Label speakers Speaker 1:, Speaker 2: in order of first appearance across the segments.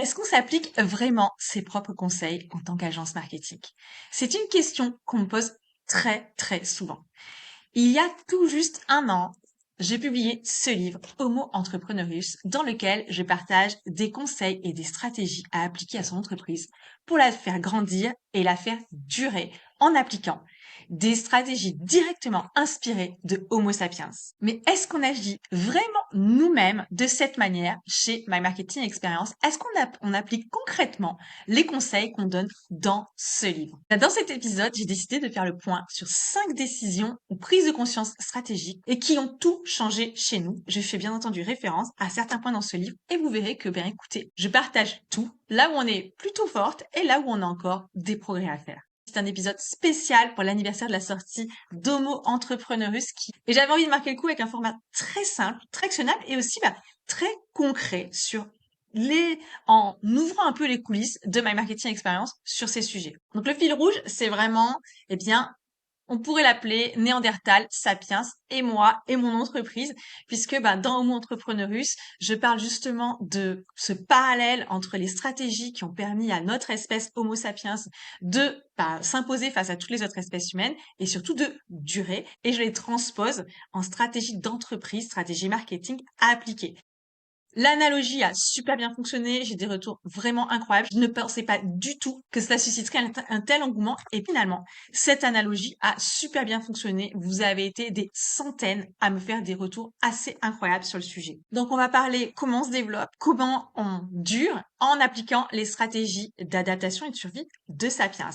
Speaker 1: Est-ce qu'on s'applique vraiment ses propres conseils en tant qu'agence marketing? C'est une question qu'on me pose très très souvent. Il y a tout juste un an, j'ai publié ce livre, Homo Entrepreneurius, dans lequel je partage des conseils et des stratégies à appliquer à son entreprise pour la faire grandir et la faire durer en appliquant des stratégies directement inspirées de Homo sapiens. Mais est-ce qu'on agit vraiment nous-mêmes de cette manière chez My Marketing Experience? Est-ce qu'on applique concrètement les conseils qu'on donne dans ce livre? Dans cet épisode, j'ai décidé de faire le point sur 5 décisions ou prises de conscience stratégiques et qui ont tout changé chez nous. Je fais bien entendu référence à certains points dans ce livre et vous verrez que, bien écoutez, je partage tout, là où on est plutôt forte et là où on a encore des progrès à faire. C'est un épisode spécial pour l'anniversaire de la sortie d'Homo Entrepreneurus et j'avais envie de marquer le coup avec un format très simple, très actionnable et aussi très concret sur en ouvrant un peu les coulisses de My Marketing Experience sur ces sujets. Donc le fil rouge, c'est vraiment, eh bien, on pourrait l'appeler Néandertal, Sapiens et moi et mon entreprise, puisque dans Homo Entrepreneurus, je parle justement de ce parallèle entre les stratégies qui ont permis à notre espèce Homo sapiens de s'imposer face à toutes les autres espèces humaines et surtout de durer. Et je les transpose en stratégie d'entreprise, stratégie marketing à appliquer. L'analogie a super bien fonctionné, j'ai des retours vraiment incroyables. Je ne pensais pas du tout que cela susciterait un tel engouement et finalement, cette analogie a super bien fonctionné. Vous avez été des centaines à me faire des retours assez incroyables sur le sujet. Donc on va parler comment on se développe, comment on dure en appliquant les stratégies d'adaptation et de survie de Sapiens.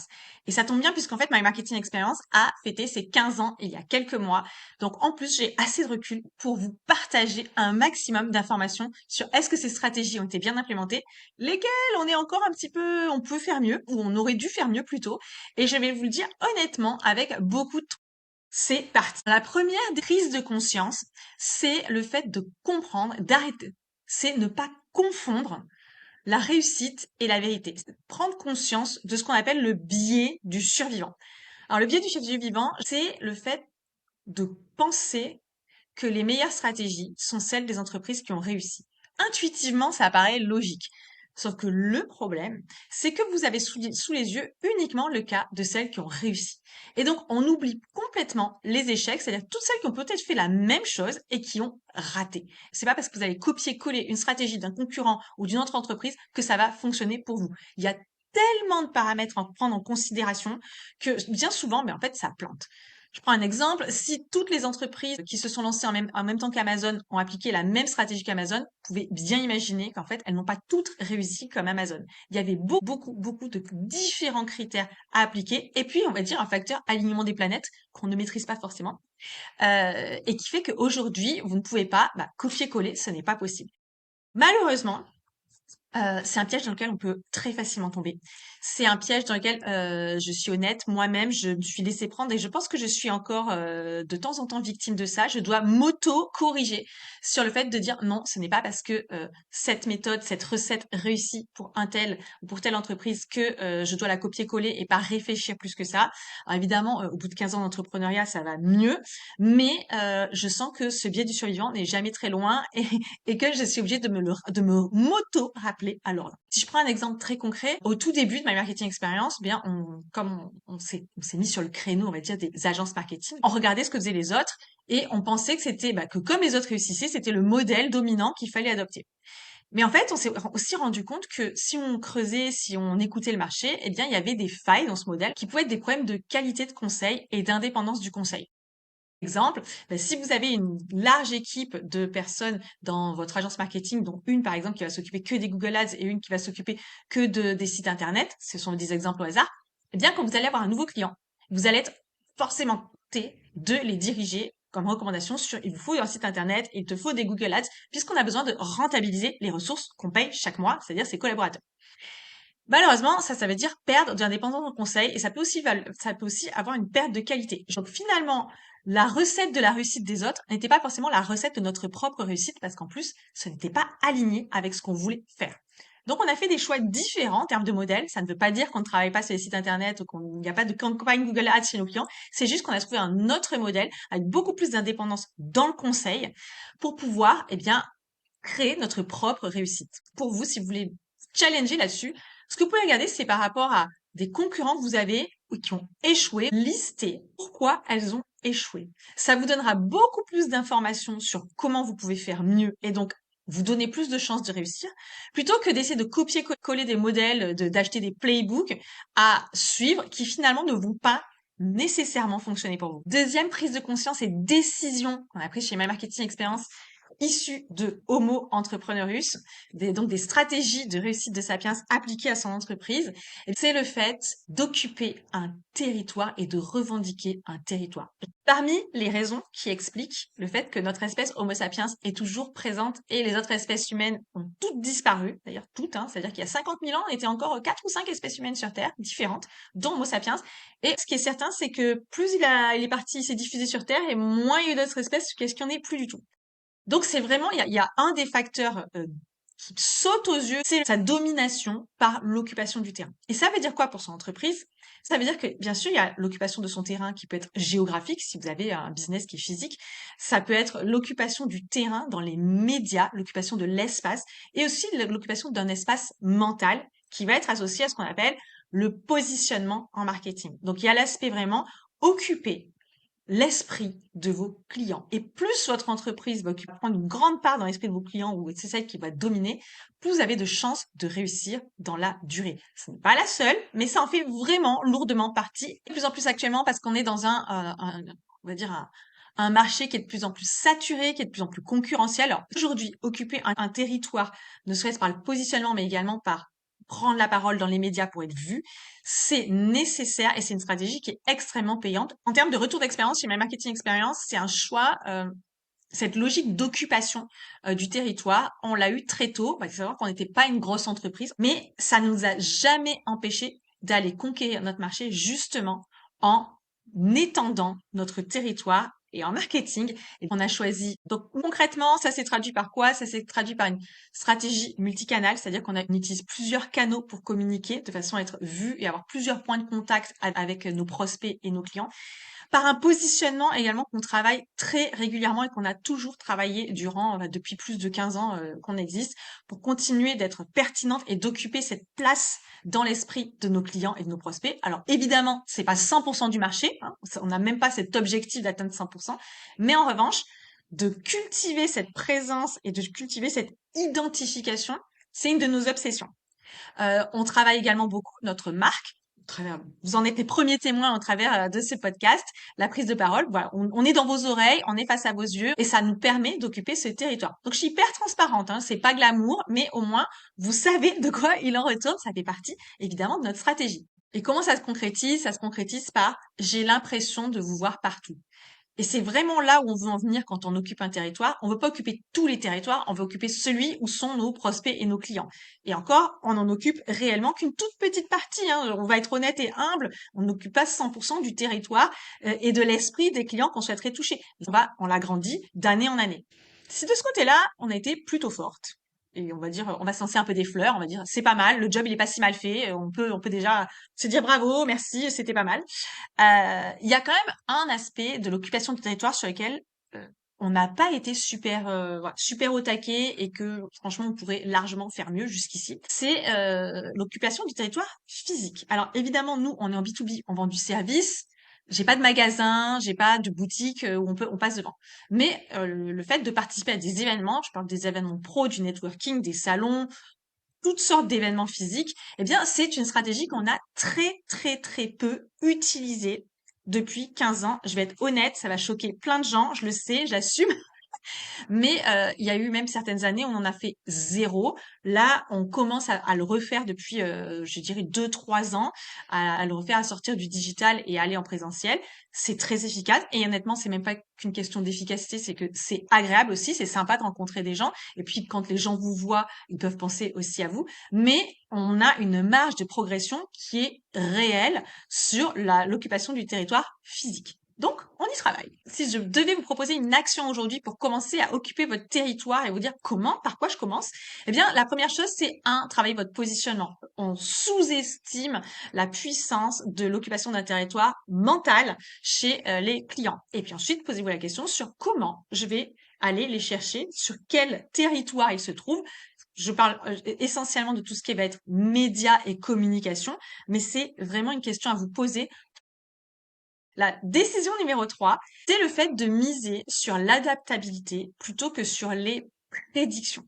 Speaker 1: Et ça tombe bien puisqu'en fait, My Marketing Experience a fêté ses 15 ans il y a quelques mois. Donc en plus, j'ai assez de recul pour vous partager un maximum d'informations sur est-ce que ces stratégies ont été bien implémentées, lesquelles on est encore un petit peu, on peut faire mieux, ou on aurait dû faire mieux plutôt. Et je vais vous le dire honnêtement avec beaucoup de... C'est parti. La première prise de conscience, c'est le fait de comprendre, d'arrêter. C'est ne pas confondre la réussite et la vérité. C'est prendre conscience de ce qu'on appelle le biais du survivant. Alors le biais du survivant, c'est le fait de penser que les meilleures stratégies sont celles des entreprises qui ont réussi. Intuitivement, ça paraît logique. Sauf que le problème, c'est que vous avez sous les yeux uniquement le cas de celles qui ont réussi. Et donc, on oublie complètement les échecs, c'est-à-dire toutes celles qui ont peut-être fait la même chose et qui ont raté. C'est pas parce que vous allez copier-coller une stratégie d'un concurrent ou d'une autre entreprise que ça va fonctionner pour vous. Il y a tellement de paramètres à prendre en considération que bien souvent, mais en fait, ça plante. Je prends un exemple. Si toutes les entreprises qui se sont lancées en même temps qu'Amazon ont appliqué la même stratégie qu'Amazon, vous pouvez bien imaginer qu'en fait, elles n'ont pas toutes réussi comme Amazon. Il y avait beaucoup de différents critères à appliquer. Et puis, on va dire un facteur alignement des planètes qu'on ne maîtrise pas forcément et qui fait qu'aujourd'hui, vous ne pouvez pas copier-coller. Ce n'est pas possible. Malheureusement, c'est un piège dans lequel on peut très facilement tomber. C'est un piège dans lequel, je suis honnête, moi-même, je me suis laissée prendre et je pense que je suis encore, de temps en temps victime de ça. Je dois m'auto-corriger sur le fait de dire: «Non, ce n'est pas parce que, cette méthode, cette recette réussit pour un tel ou pour telle entreprise que, je dois la copier-coller et pas réfléchir plus que ça». Alors évidemment, au bout de 15 ans d'entrepreneuriat, ça va mieux, mais je sens que ce biais du survivant n'est jamais très loin et que je suis obligée de me m'auto-rappeler à l'ordre. Si je prends un exemple très concret, au tout début de My Marketing Experience, bien, comme on s'est mis sur le créneau, on va dire, des agences marketing, on regardait ce que faisaient les autres et on pensait que c'était, que comme les autres réussissaient, c'était le modèle dominant qu'il fallait adopter. Mais en fait, on s'est aussi rendu compte que si on creusait, si on écoutait le marché, eh bien, il y avait des failles dans ce modèle qui pouvaient être des problèmes de qualité de conseil et d'indépendance du conseil. Exemple, si vous avez une large équipe de personnes dans votre agence marketing, dont une par exemple qui va s'occuper que des Google Ads et une qui va s'occuper que des sites internet, ce sont des exemples au hasard, eh bien quand vous allez avoir un nouveau client, vous allez être forcément tenté de les diriger comme recommandation sur il vous faut un site internet, il te faut des Google Ads, puisqu'on a besoin de rentabiliser les ressources qu'on paye chaque mois, c'est-à-dire ses collaborateurs. Malheureusement, ça veut dire perdre de l'indépendance dans le conseil et ça peut aussi avoir une perte de qualité. Donc finalement, la recette de la réussite des autres n'était pas forcément la recette de notre propre réussite parce qu'en plus, ce n'était pas aligné avec ce qu'on voulait faire. Donc on a fait des choix différents en termes de modèles. Ça ne veut pas dire qu'on ne travaille pas sur les sites internet ou qu'il n'y a pas de campagne Google Ads chez nos clients. C'est juste qu'on a trouvé un autre modèle avec beaucoup plus d'indépendance dans le conseil pour pouvoir, créer notre propre réussite. Pour vous, si vous voulez challenger là-dessus. Ce que vous pouvez regarder, c'est par rapport à des concurrents que vous avez ou qui ont échoué, lister pourquoi elles ont échoué. Ça vous donnera beaucoup plus d'informations sur comment vous pouvez faire mieux et donc vous donner plus de chances de réussir, plutôt que d'essayer de copier-coller des modèles, d'acheter des playbooks à suivre qui finalement ne vont pas nécessairement fonctionner pour vous. Deuxième prise de conscience et décision qu'on a prise chez My Marketing Experience issues de Homo Entrepreneurus, donc des stratégies de réussite de Sapiens appliquées à son entreprise, c'est le fait d'occuper un territoire et de revendiquer un territoire. Parmi les raisons qui expliquent le fait que notre espèce Homo sapiens est toujours présente et les autres espèces humaines ont toutes disparu, d'ailleurs toutes, c'est-à-dire qu'il y a 50 000 ans, on était encore 4 ou 5 espèces humaines sur Terre, différentes, dont Homo sapiens. Et ce qui est certain, c'est que plus il est parti, il s'est diffusé sur Terre, et moins il y a eu d'autres espèces, qu'est-ce qu'il n'y en ait plus du tout. Donc c'est vraiment, il y a un des facteurs qui saute aux yeux, c'est sa domination par l'occupation du terrain. Et ça veut dire quoi pour son entreprise? Ça veut dire que, bien sûr, il y a l'occupation de son terrain qui peut être géographique, si vous avez un business qui est physique. Ça peut être l'occupation du terrain dans les médias, l'occupation de l'espace, et aussi l'occupation d'un espace mental qui va être associé à ce qu'on appelle le positionnement en marketing. Donc il y a l'aspect vraiment occuper l'esprit de vos clients. Et plus votre entreprise va prendre une grande part dans l'esprit de vos clients ou c'est celle qui va dominer, plus vous avez de chances de réussir dans la durée. Ce n'est pas la seule, mais ça en fait vraiment lourdement partie. De plus en plus actuellement parce qu'on est dans on va dire un marché qui est de plus en plus saturé, qui est de plus en plus concurrentiel. Alors aujourd'hui, occuper un territoire, ne serait-ce par le positionnement, mais également par prendre la parole dans les médias pour être vu, c'est nécessaire et c'est une stratégie qui est extrêmement payante. En termes de retour d'expérience, chez My Marketing Experience, c'est un choix, cette logique d'occupation du territoire, on l'a eu très tôt. Il faut savoir qu'on n'était pas une grosse entreprise, mais ça ne nous a jamais empêché d'aller conquérir notre marché justement en étendant notre territoire et en marketing. Et on a choisi. Donc concrètement, ça s'est traduit par quoi? Ça s'est traduit par une stratégie multicanale, c'est-à-dire qu'on utilise plusieurs canaux pour communiquer de façon à être vu et avoir plusieurs points de contact avec nos prospects et nos clients. Par un positionnement également qu'on travaille très régulièrement et qu'on a toujours travaillé depuis plus de 15 ans qu'on existe pour continuer d'être pertinente et d'occuper cette place dans l'esprit de nos clients et de nos prospects. Alors évidemment, c'est pas 100% du marché, on n'a même pas cet objectif d'atteindre 100%, mais en revanche, de cultiver cette présence et de cultiver cette identification, c'est une de nos obsessions. On travaille également beaucoup notre marque. Vous en êtes les premiers témoins au travers de ce podcast, la prise de parole. Voilà, on est dans vos oreilles, on est face à vos yeux et ça nous permet d'occuper ce territoire. Donc je suis hyper transparente, c'est pas glamour, mais au moins vous savez de quoi il en retourne. Ça fait partie évidemment de notre stratégie. Et comment ça se concrétise? Ça se concrétise par j'ai l'impression de vous voir partout. Et c'est vraiment là où on veut en venir quand on occupe un territoire. On veut pas occuper tous les territoires, on veut occuper celui où sont nos prospects et nos clients. Et encore, on n'en occupe réellement qu'une toute petite partie. On va être honnête et humble. On n'occupe pas 100% du territoire et de l'esprit des clients qu'on souhaiterait toucher. On l'agrandit d'année en année. Si de ce côté-là, on a été plutôt forte. Et on va dire, on va se lancer un peu des fleurs, on va dire, c'est pas mal, le job il est pas si mal fait, on peut déjà se dire bravo, merci, c'était pas mal. Il y a quand même un aspect de l'occupation du territoire sur lequel on n'a pas été super au taquet et que franchement on pourrait largement faire mieux jusqu'ici. C'est l'occupation du territoire physique. Alors évidemment nous on est en B2B, on vend du service. J'ai pas de magasin, j'ai pas de boutique où on passe devant. Mais le fait de participer à des événements, je parle des événements pro, du networking, des salons, toutes sortes d'événements physiques, eh bien, c'est une stratégie qu'on a très, très, très peu utilisée depuis 15 ans. Je vais être honnête, ça va choquer plein de gens, je le sais, j'assume. Mais il y a eu même certaines années où on en a fait zéro. Là, on commence à le refaire depuis, je dirais, 2, 3 ans, à le refaire, à sortir du digital et aller en présentiel. C'est très efficace. Et honnêtement, c'est même pas qu'une question d'efficacité, c'est que c'est agréable aussi, c'est sympa de rencontrer des gens. Et puis, quand les gens vous voient, ils peuvent penser aussi à vous. Mais on a une marge de progression qui est réelle sur l'occupation du territoire physique. Donc, on y travaille. Si je devais vous proposer une action aujourd'hui pour commencer à occuper votre territoire et vous dire comment, par quoi je commence, eh bien, la première chose, c'est travailler votre positionnement. On sous-estime la puissance de l'occupation d'un territoire mental chez les clients. Et puis ensuite, posez-vous la question sur comment je vais aller les chercher, sur quel territoire ils se trouvent, Je parle essentiellement de tout ce qui va être médias et communication, mais c'est vraiment une question à vous poser. La décision numéro 3, c'est le fait de miser sur l'adaptabilité plutôt que sur les prédictions.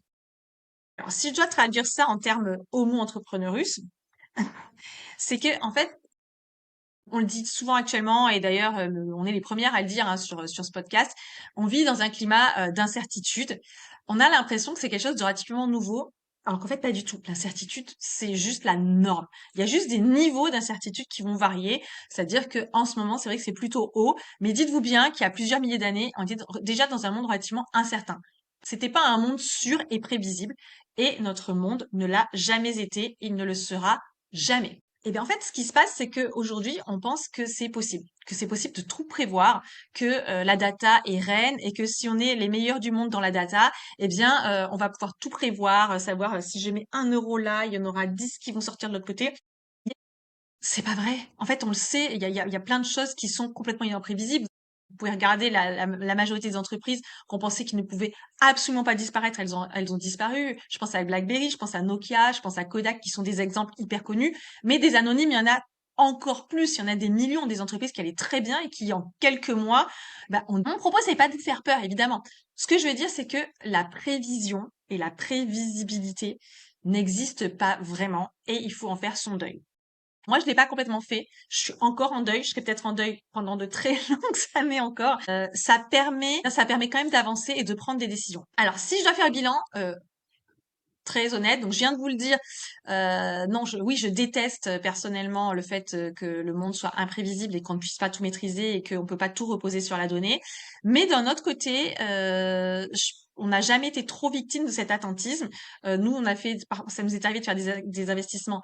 Speaker 1: Alors, si je dois traduire ça en termes homo entrepreneurus, c'est que, en fait, on le dit souvent actuellement, et d'ailleurs, on est les premières à le dire hein, sur ce podcast, on vit dans un climat d'incertitude. On a l'impression que c'est quelque chose de relativement nouveau, alors qu'en fait, pas du tout. L'incertitude, c'est juste la norme. Il y a juste des niveaux d'incertitude qui vont varier. C'est-à-dire que en ce moment, c'est vrai que c'est plutôt haut, mais dites-vous bien qu'il y a plusieurs milliers d'années, on était déjà dans un monde relativement incertain. C'était pas un monde sûr et prévisible, et notre monde ne l'a jamais été, il ne le sera jamais. Et bien en fait, ce qui se passe, c'est qu'aujourd'hui, on pense que c'est possible de tout prévoir, que la data est reine et que si on est les meilleurs du monde dans la data, eh bien, on va pouvoir tout prévoir, savoir si je mets 1 euro là, il y en aura 10 qui vont sortir de l'autre côté. C'est pas vrai. En fait, on le sait, il y a plein de choses qui sont complètement imprévisibles. Vous pouvez regarder la majorité des entreprises qu'on pensait qu'ils ne pouvaient absolument pas disparaître, elles ont disparu. Je pense à BlackBerry, je pense à Nokia, je pense à Kodak, qui sont des exemples hyper connus. Mais des anonymes, il y en a encore plus. Il y en a des millions, des entreprises qui allaient très bien et qui, en quelques mois, bah, mon propos, c'est pas de vous faire peur, évidemment. Ce que je veux dire, c'est que la prévision et la prévisibilité n'existent pas vraiment et il faut en faire son deuil. Moi, je l'ai pas complètement fait. Je suis encore en deuil. Je serai peut-être en deuil pendant de très longues années encore. Ça permet quand même d'avancer et de prendre des décisions. Alors, si je dois faire le bilan, très honnête, donc je viens de vous le dire, non, oui, je déteste personnellement le fait que le monde soit imprévisible et qu'on ne puisse pas tout maîtriser et qu'on peut pas tout reposer sur la donnée. Mais d'un autre côté, on n'a jamais été trop victime de cet attentisme. Nous, ça nous est arrivé de faire des investissements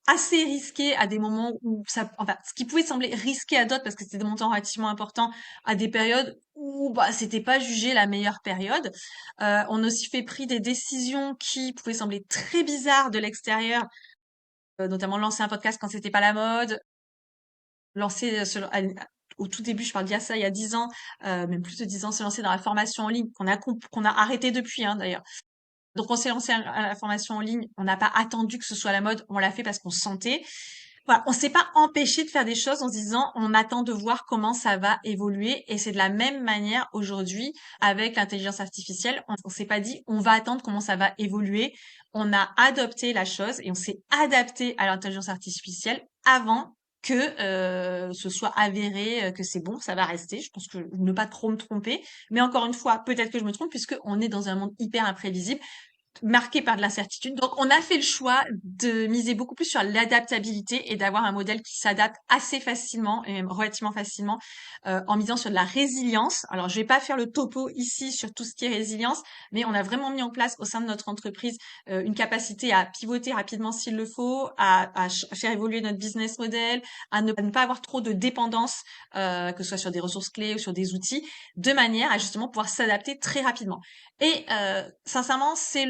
Speaker 1: assez risqué à des moments où enfin, ce qui pouvait sembler risqué à d'autres parce que c'était des montants relativement importants à des périodes où bah c'était pas jugé la meilleure période. On a aussi pris des décisions qui pouvaient sembler très bizarres de l'extérieur, notamment lancer un podcast quand c'était pas la mode, lancer au tout début, je parle d'il y a ça, il y a 10 ans, même plus de 10 ans, se lancer dans la formation en ligne qu'on a arrêté depuis hein, d'ailleurs. Donc on s'est lancé à la formation en ligne, on n'a pas attendu que ce soit la mode, on l'a fait parce qu'on se sentait. Voilà, on s'est pas empêché de faire des choses en se disant on attend de voir comment ça va évoluer et c'est de la même manière aujourd'hui avec l'intelligence artificielle. On s'est pas dit on va attendre comment ça va évoluer. On a adopté la chose et on s'est adapté à l'intelligence artificielle avant que ce soit avéré que c'est bon, ça va rester. Je pense que ne pas trop me tromper. Mais encore une fois, peut-être que je me trompe puisque on est dans un monde hyper imprévisible marqué par de l'incertitude. Donc, on a fait le choix de miser beaucoup plus sur l'adaptabilité et d'avoir un modèle qui s'adapte assez facilement et même relativement facilement en misant sur de la résilience. Alors, je vais pas faire le topo ici sur tout ce qui est résilience, mais on a vraiment mis en place au sein de notre entreprise une capacité à pivoter rapidement s'il le faut, à faire évoluer notre business model, à ne pas avoir trop de dépendance, que ce soit sur des ressources clés ou sur des outils, de manière à justement pouvoir s'adapter très rapidement. Et sincèrement, c'est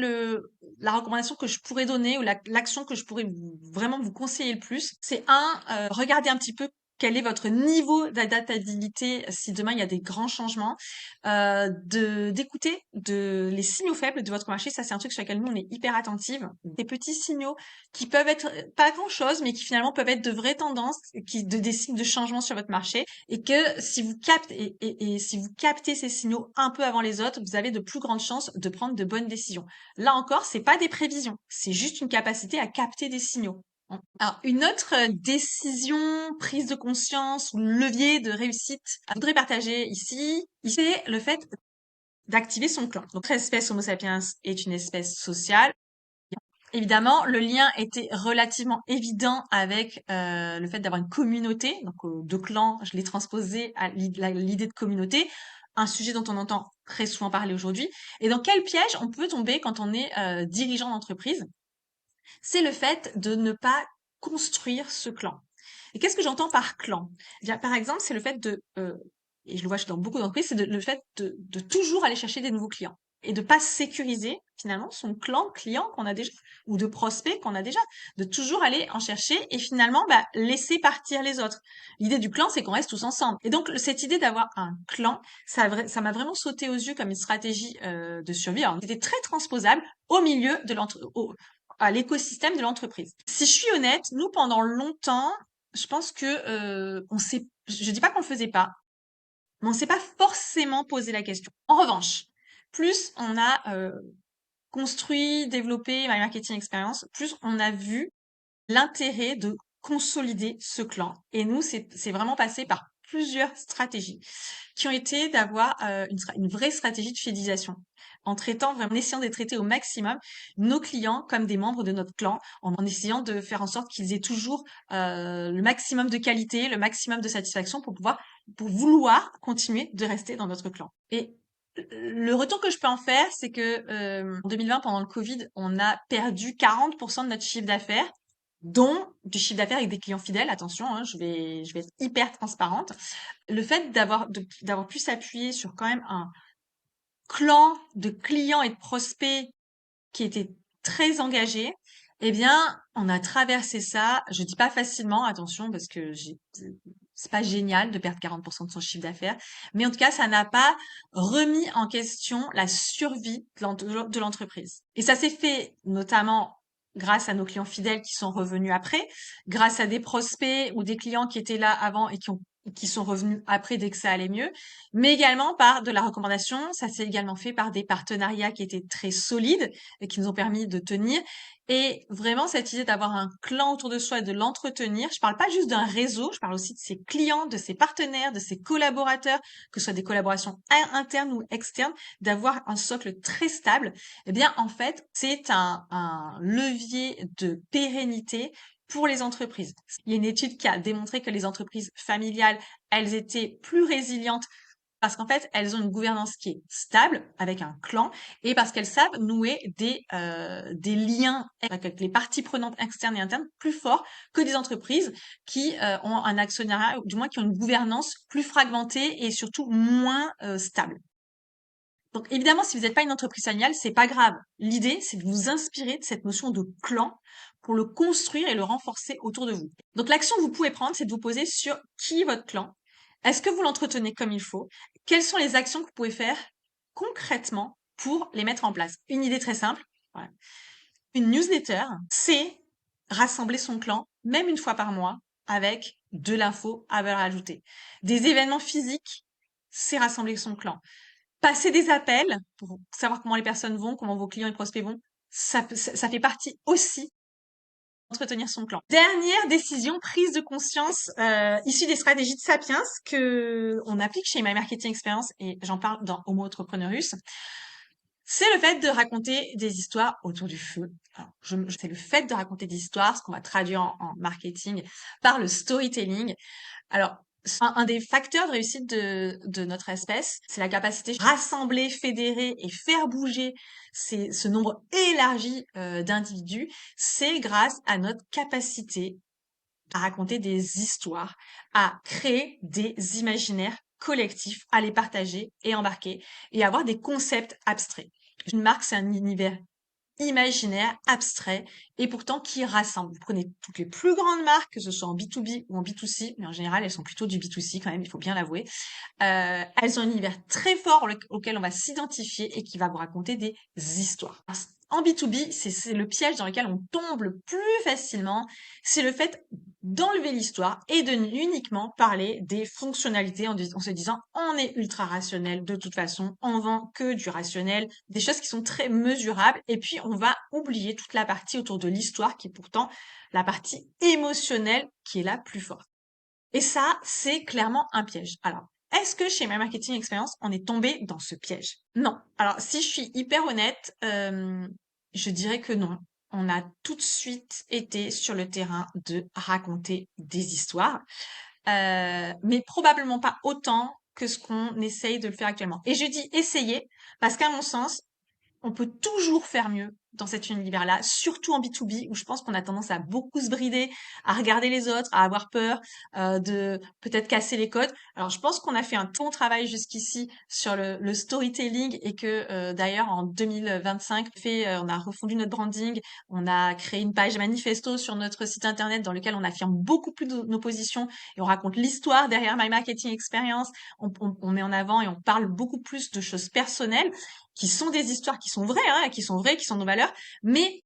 Speaker 1: la recommandation que je pourrais donner ou l'action que je pourrais vraiment vous conseiller le plus. C'est regardez un petit peu quel est votre niveau d'adaptabilité si demain il y a des grands changements, d'écouter les signaux faibles de votre marché. Ça, c'est un truc sur lequel nous on est hyper attentive. Des petits signaux qui peuvent être pas grand chose, mais qui finalement peuvent être de vraies tendances, des signes de changement sur votre marché et que si vous captez et si vous captez ces signaux un peu avant les autres, vous avez de plus grandes chances de prendre de bonnes décisions. Là encore, c'est pas des prévisions, c'est juste une capacité à capter des signaux. Alors, une autre décision, prise de conscience ou levier de réussite, je voudrais partager ici, c'est le fait d'activer son clan. Donc, notre espèce Homo sapiens est une espèce sociale. Évidemment, le lien était relativement évident avec le fait d'avoir une communauté, donc de clans, je l'ai transposé à l'idée de communauté, un sujet dont on entend très souvent parler aujourd'hui. Et dans quel piège on peut tomber quand on est dirigeant d'entreprise? C'est le fait de ne pas construire ce clan. Et qu'est-ce que j'entends par clan? Eh bien, par exemple, c'est le fait et je le vois dans beaucoup d'entreprises, c'est le fait de toujours aller chercher des nouveaux clients. et de pas sécuriser finalement son clan client qu'on a déjà ou de prospects qu'on a déjà, de toujours aller en chercher et finalement laisser partir les autres. L'idée du clan, c'est qu'on reste tous ensemble. Et donc cette idée d'avoir un clan, ça m'a vraiment sauté aux yeux comme une stratégie de survie. Alors, c'était très transposable au milieu de à l'écosystème de l'entreprise. Si je suis honnête, nous pendant longtemps, je pense que je dis pas qu'on le faisait pas, mais on s'est pas forcément posé la question. En revanche, plus on a construit, développé My Marketing Experience, plus on a vu l'intérêt de consolider ce clan. Et nous, c'est vraiment passé par plusieurs stratégies qui ont été d'avoir une vraie stratégie de fidélisation en traitant vraiment, en essayant de traiter au maximum nos clients comme des membres de notre clan, en essayant de faire en sorte qu'ils aient toujours le maximum de qualité, le maximum de satisfaction pour vouloir continuer de rester dans notre clan. Et le retour que je peux en faire, c'est que en 2020, pendant le Covid, on a perdu 40% de notre chiffre d'affaires, dont du chiffre d'affaires avec des clients fidèles. Attention, hein, je vais être hyper transparente. Le fait d'avoir pu s'appuyer sur quand même un clan de clients et de prospects qui était très engagé, eh bien, on a traversé ça. Je dis pas facilement, attention, parce que c'est pas génial de perdre 40% de son chiffre d'affaires, mais en tout cas, ça n'a pas remis en question la survie de l'entreprise. Et ça s'est fait notamment grâce à nos clients fidèles qui sont revenus après, grâce à des prospects ou des clients qui étaient là avant et qui sont revenus après dès que ça allait mieux, mais également par de la recommandation. Ça s'est également fait par des partenariats qui étaient très solides et qui nous ont permis de tenir. Et vraiment, cette idée d'avoir un clan autour de soi et de l'entretenir, je parle pas juste d'un réseau, je parle aussi de ses clients, de ses partenaires, de ses collaborateurs, que ce soit des collaborations internes ou externes, d'avoir un socle très stable. Eh bien, en fait, c'est un levier de pérennité pour les entreprises. Il y a une étude qui a démontré que les entreprises familiales, elles étaient plus résilientes parce qu'en fait, elles ont une gouvernance qui est stable avec un clan et parce qu'elles savent nouer des liens avec les parties prenantes externes et internes plus forts que des entreprises qui ont un actionnariat, ou du moins qui ont une gouvernance plus fragmentée et surtout moins stable. Donc évidemment, si vous n'êtes pas une entreprise familiale, c'est pas grave. L'idée, c'est de vous inspirer de cette notion de clan pour le construire et le renforcer autour de vous. Donc l'action que vous pouvez prendre, c'est de vous poser sur qui est votre clan. Est-ce que vous l'entretenez comme il faut? Quelles sont les actions que vous pouvez faire concrètement pour les mettre en place? Une idée très simple. Voilà. Une newsletter, c'est rassembler son clan, même une fois par mois, avec de l'info à valeur ajoutée. Des événements physiques, c'est rassembler son clan. Passer des appels pour savoir comment les personnes vont, comment vos clients et prospects vont, ça fait partie aussi d'entretenir son clan. Dernière décision, prise de conscience issue des stratégies de Sapiens que on applique chez My Marketing Experience et j'en parle dans Homo Entrepreneurus. C'est le fait de raconter des histoires autour du feu. Alors, c'est le fait de raconter des histoires, ce qu'on va traduire en marketing par le storytelling. Alors, un des facteurs de réussite de notre espèce, c'est la capacité à rassembler, fédérer et faire bouger ce nombre élargi d'individus. C'est grâce à notre capacité à raconter des histoires, à créer des imaginaires collectifs, à les partager et embarquer et avoir des concepts abstraits. Une marque, c'est un univers imaginaire, abstrait, et pourtant qui rassemble. Vous prenez toutes les plus grandes marques, que ce soit en B2B ou en B2C, mais en général, elles sont plutôt du B2C quand même, il faut bien l'avouer. Elles ont un univers très fort auquel on va s'identifier et qui va vous raconter des histoires. En B2B, c'est le piège dans lequel on tombe le plus facilement, c'est le fait d'enlever l'histoire et de uniquement parler des fonctionnalités en se disant on est ultra rationnel de toute façon, on vend que du rationnel, des choses qui sont très mesurables et puis on va oublier toute la partie autour de l'histoire qui est pourtant la partie émotionnelle qui est la plus forte. Et ça, c'est clairement un piège. Alors, est-ce que chez My Marketing Experience, on est tombé dans ce piège? Non. Alors, si je suis hyper honnête, je dirais que non. On a tout de suite été sur le terrain de raconter des histoires, mais probablement pas autant que ce qu'on essaye de le faire actuellement. Et je dis essayer parce qu'à mon sens, on peut toujours faire mieux dans cet univers-là, surtout en B2B, où je pense qu'on a tendance à beaucoup se brider, à regarder les autres, à avoir peur, de peut-être casser les codes. Alors, je pense qu'on a fait un bon travail jusqu'ici sur le storytelling et que d'ailleurs en 2025, on a refondu notre branding, on a créé une page manifesto sur notre site internet dans lequel on affirme beaucoup plus de nos positions et on raconte l'histoire derrière My Marketing Experience. On met en avant et on parle beaucoup plus de choses personnelles qui sont des histoires qui sont vraies, hein, qui sont vraies, qui sont nos valeurs, mais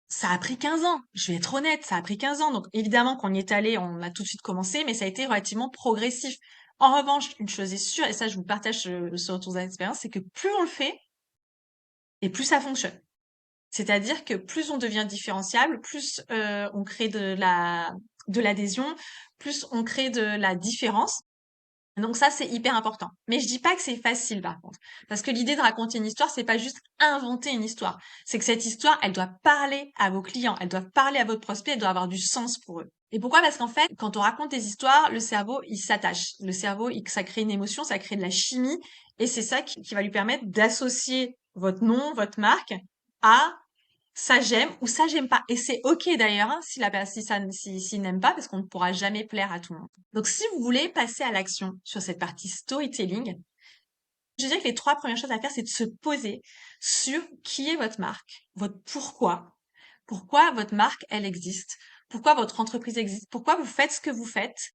Speaker 1: ça a pris 15 ans. Je vais être honnête, ça a pris 15 ans. Donc évidemment, quand on y est allé, on a tout de suite commencé, mais ça a été relativement progressif. En revanche, une chose est sûre, et ça je vous partage ce retour d'expérience, c'est que plus on le fait, et plus ça fonctionne. C'est-à-dire que plus on devient différenciable, plus on crée de l'adhésion, plus on crée de la différence. Donc ça, c'est hyper important. Mais je dis pas que c'est facile par contre. Parce que l'idée de raconter une histoire, c'est pas juste inventer une histoire. C'est que cette histoire, elle doit parler à vos clients, elle doit parler à votre prospect, elle doit avoir du sens pour eux. Et pourquoi? Parce qu'en fait, quand on raconte des histoires, le cerveau, il s'attache. Le cerveau, ça crée une émotion, ça crée de la chimie. Et c'est ça qui va lui permettre d'associer votre nom, votre marque à ça j'aime ou ça j'aime pas. Et c'est ok d'ailleurs hein, s'il n'aime pas parce qu'on ne pourra jamais plaire à tout le monde. Donc si vous voulez passer à l'action sur cette partie storytelling, je dirais que les 3 premières choses à faire, c'est de se poser sur qui est votre marque, votre pourquoi votre marque elle existe, pourquoi votre entreprise existe, pourquoi vous faites ce que vous faites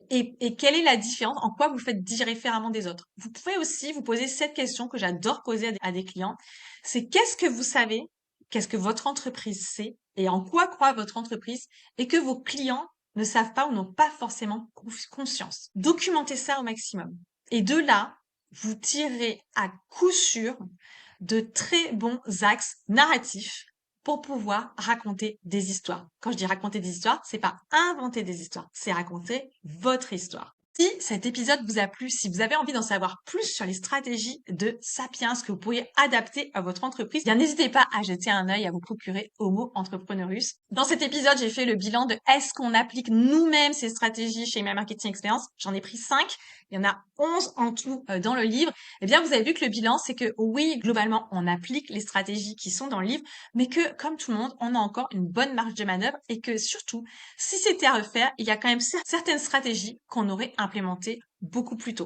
Speaker 1: et quelle est la différence, en quoi vous faites différemment des autres. Vous pouvez aussi vous poser cette question que j'adore poser à des clients, c'est qu'est-ce que vous savez, qu'est-ce que votre entreprise sait et en quoi croit votre entreprise et que vos clients ne savent pas ou n'ont pas forcément conscience. Documentez ça au maximum. Et de là, vous tirerez à coup sûr de très bons axes narratifs pour pouvoir raconter des histoires. Quand je dis raconter des histoires, c'est pas inventer des histoires, c'est raconter votre histoire. Si cet épisode vous a plu, si vous avez envie d'en savoir plus sur les stratégies de Sapiens que vous pourriez adapter à votre entreprise, bien n'hésitez pas à jeter un œil, à vous procurer Homo Entrepreneurus. Dans cet épisode, j'ai fait le bilan de est-ce qu'on applique nous-mêmes ces stratégies chez My Marketing Experience. J'en ai pris 5. Il y en a 11 en tout dans le livre. Eh bien, vous avez vu que le bilan, c'est que oui, globalement, on applique les stratégies qui sont dans le livre, mais que, comme tout le monde, on a encore une bonne marge de manœuvre et que surtout, si c'était à refaire, il y a quand même certaines stratégies qu'on aurait implémentées beaucoup plus tôt.